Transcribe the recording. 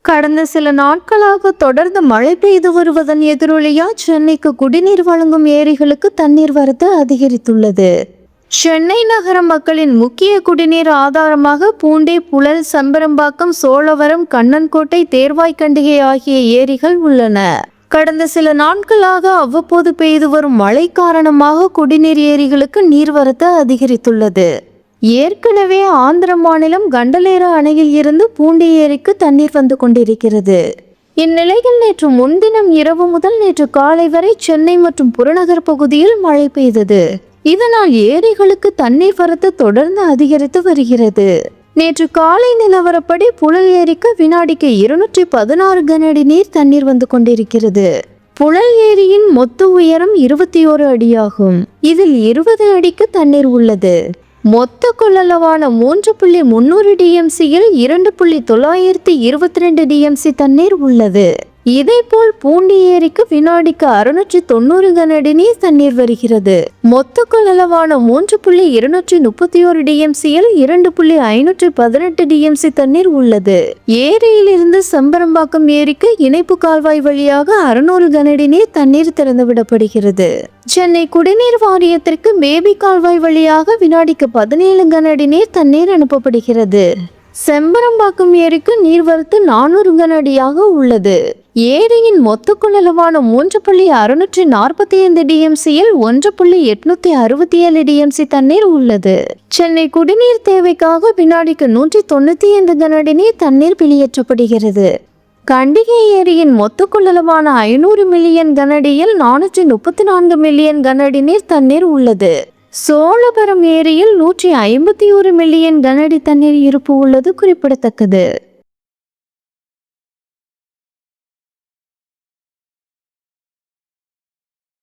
கடந்த சில நாட்களாக தொடர்ந்து மழை பெய்து வருவதன் எதிரொலியா சென்னைக்கு குடிநீர் வழங்கும் ஏரிகளுக்கு தண்ணீர் வரத்து அதிகரித்துள்ளது. சென்னை நகர மக்களின் முக்கிய குடிநீர் ஆதாரமாக பூண்டி, புழல், செம்பரம்பாக்கம், சோழவரம், கண்ணன்கோட்டை, தேர்வாய்க்கண்டிகை ஆகிய ஏரிகள் உள்ளன. கடந்த சில நாட்களாக அவ்வப்போது பெய்து வரும் மழை காரணமாக குடிநீர் ஏரிகளுக்கு நீர்வரத்து அதிகரித்துள்ளது. ஏற்கனவே ஆந்திர மாநிலம் கண்டலேறு அணையில் இருந்து பூண்டி ஏரிக்கு தண்ணீர் வந்து கொண்டிருக்கிறது. இந்நிலையில் நேற்று முன்தினம் இரவு முதல் நேற்று காலை வரை சென்னை மற்றும் புறநகர் பகுதியில் மழை பெய்தது. இதனால் ஏரிகளுக்கு தண்ணீர் வரத்து தொடர்ந்து அதிகரித்து வருகிறது. நேற்று காலை நிலவரப்படி புழல் ஏரிக்கு வினாடிக்கு 216 கனஅடி நீர் தண்ணீர் வந்து கொண்டிருக்கிறது. புழல் ஏரியின் மொத்த உயரம் 21 அடியாகும். இதில் 20 அடிக்கு தண்ணீர் உள்ளது. மொத்த கொள்ளளவான 3.300 டிஎம்சியில் 2.922 டிஎம்சி தண்ணீர் உள்ளது. இதேபோல் பூண்டி ஏரிக்கு வினாடிக்கு 690 கனஅடி நீர் தண்ணீர் வருகிறது. மொத்த கொள்ளளவான 3.231 டிஎம்சியில் 2.518 டிஎம்சி தண்ணீர் உள்ளது. ஏரியிலிருந்து செம்பரம்பாக்கம் ஏரிக்கு இணைப்பு கால்வாய் வழியாக 600 கனஅடி நீர் தண்ணீர் திறந்துவிடப்படுகிறது. சென்னை குடிநீர் வாரியத்திற்கு பேபி கால்வாய் வழியாக வினாடிக்கு 17 கனஅடி நீர் தண்ணீர் அனுப்பப்படுகிறது. செம்பரம்பாக்கம் ஏரிக்கு நீர்வரத்து 400 கனஅடியாக உள்ளது. ஏரியின் மொத்த கொள்ளளவான 3.645 டிஎம்சியில் 1.867 டிஎம்சி தண்ணீர் உள்ளது. சென்னை குடிநீர் தேவைக்காக வினாடிக்கு 195 கனஅடி நீர் தண்ணீர் வெளியேற்றப்படுகிறது. கண்டிகை ஏரியின் மொத்த கொள்ளளவான 500 மில்லியன் கனஅடியில் 434 மில்லியன் கனஅடி நீர் தண்ணீர் உள்ளது. சோழவரம் ஏரியில் 151 மில்லியன் கனஅடி தண்ணீர் இருப்பு உள்ளது குறிப்பிடத்தக்கது.